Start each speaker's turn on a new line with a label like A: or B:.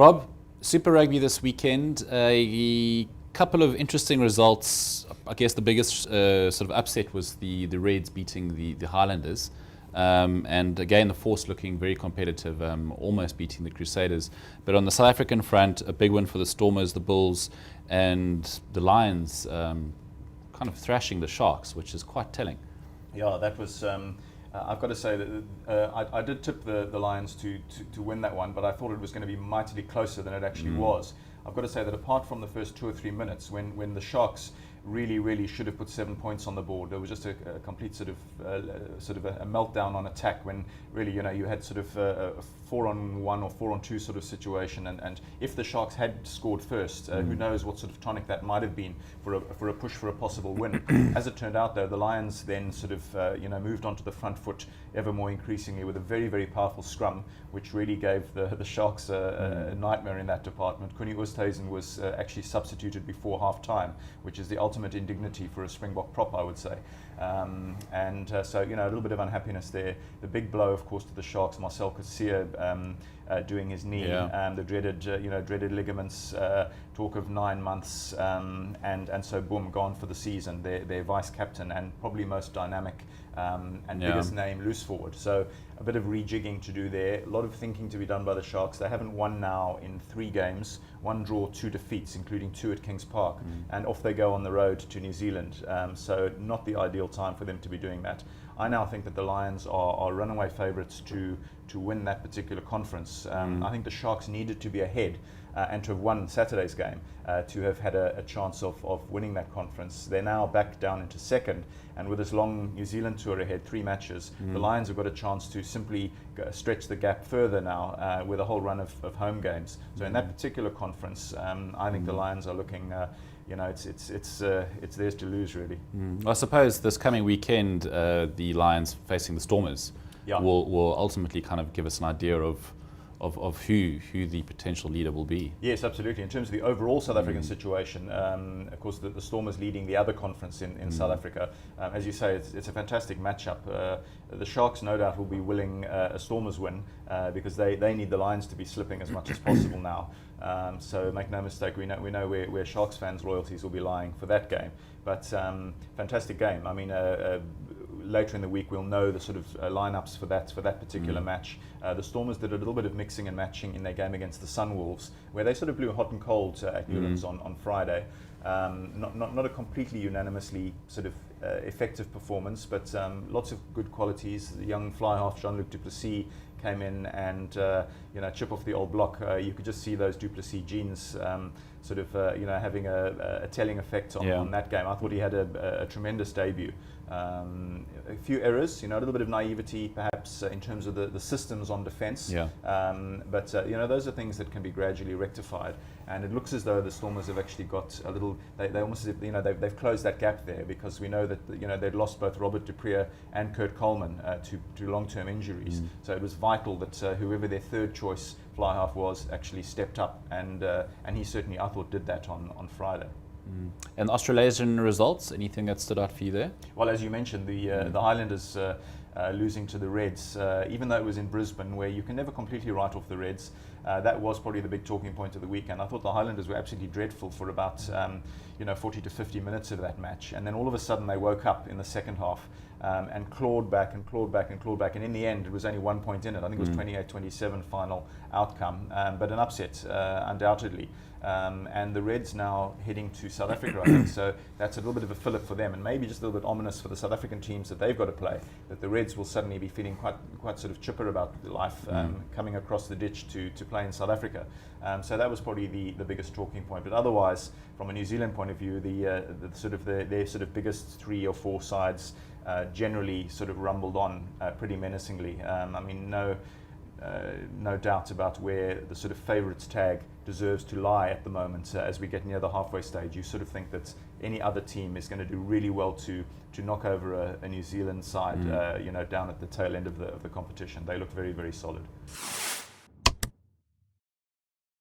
A: Rob, Super Rugby this weekend, a couple of interesting results. I guess the biggest sort of upset was the Reds beating the Highlanders. And again, the Force looking very competitive, almost beating the Crusaders. But on the South African front, a big win for the Stormers, the Bulls, and the Lions kind of thrashing the Sharks, which is quite telling.
B: Yeah, that was. I've got to say that I did tip the Lions to win that one, but I thought it was going to be mightily closer than it actually was. I've got to say that apart from the first 2 or 3 minutes, when the Sharks really should have put 7 points on the board, there was just a complete sort of a meltdown on attack. When really, you had sort of a 4-on-1 or 4-on-2 sort of situation, and if the Sharks had scored first, who knows what sort of tonic that might have been for a push for a possible win. As it turned out, though, the Lions then sort of moved onto the front foot ever more increasingly with a very powerful scrum, which really gave the Sharks a nightmare in that department. Kuni Oosthuizen was actually substituted before half time, which is the ultimate indignity for a Springbok prop, I would say. So a little bit of unhappiness there. The big blow, of course, to the Sharks, Marcel Coetzee doing his knee, the dreaded ligaments, talk of 9 months, and so boom, gone for the season. Their vice captain and probably most dynamic and biggest name loose forward. So a bit of rejigging to do there. A lot of thinking to be done by the Sharks. They haven't won now in 3 games, 1 draw, 2 defeats, including 2 at Kings Park, and off they go on the road to New Zealand. So not the ideal time for them to be doing that. I now think that the Lions are runaway favourites to win that particular conference. I think the Sharks needed to be ahead and to have won Saturday's game to have had a chance of winning that conference. They're now back down into second, and with this long New Zealand tour ahead, 3 matches, the Lions have got a chance to simply stretch the gap further now with a whole run of home games. So in that particular conference, I think the Lions are looking. It's theirs to lose, really.
A: I suppose this coming weekend, the Lions facing the Stormers will ultimately kind of give us an idea of who the potential leader will be.
B: Yes, absolutely. In terms of the overall South African situation, of course, the Stormers leading the other conference in South Africa. As you say, it's a fantastic matchup. The Sharks, no doubt, will be willing a Stormers win because they need the Lions to be slipping as much as possible now. So make no mistake, we know where Sharks fans' loyalties will be lying for that game. But fantastic game. I mean, later in the week we'll know the sort of lineups for that particular match. The Stormers did a little bit of mixing and matching in their game against the Sunwolves, where they sort of blew hot and cold at Newlands on Friday. Not a completely unanimously sort of effective performance, but lots of good qualities. The young fly half Jean-Luc du Plessis came in and chip off the old block. You could just see those du Plessis genes having a telling effect on that game. I thought he had a tremendous debut. A few errors, a little bit of naivety perhaps in terms of the systems on defence. But those are things that can be gradually rectified. And it looks as though the Stormers have actually got a little. They almost they've closed that gap there, because we know that they'd lost both Robert du Preez and Kurt Coleman to long-term injuries. So it was vital that whoever their third choice fly half was actually stepped up, and he certainly, I thought, did that on Friday.
A: And the Australasian results, anything that stood out for you there?
B: Well, as you mentioned, the Highlanders losing to the Reds, even though it was in Brisbane, where you can never completely write off the Reds. That was probably the big talking point of the weekend. I thought the Highlanders were absolutely dreadful for about 40 to 50 minutes of that match, and then all of a sudden they woke up in the second half and clawed back. And in the end, it was only 1 point in it. I think it was 28-27 final outcome, but an upset undoubtedly. And the Reds now heading to South Africa, I think. So that's a little bit of a fillip for them, and maybe just a little bit ominous for the South African teams that they've got to play, that the Reds will suddenly be feeling quite sort of chipper about life coming across the ditch to play in South Africa. So that was probably the biggest talking point. But otherwise, from a New Zealand point of view, their sort of biggest 3 or 4 sides generally sort of rumbled on pretty menacingly. No doubt about where the sort of favourites tag deserves to lie at the moment. As we get near the halfway stage, you sort of think that any other team is going to do really well to knock over a New Zealand side, down at the tail end of the competition. They look very, very solid.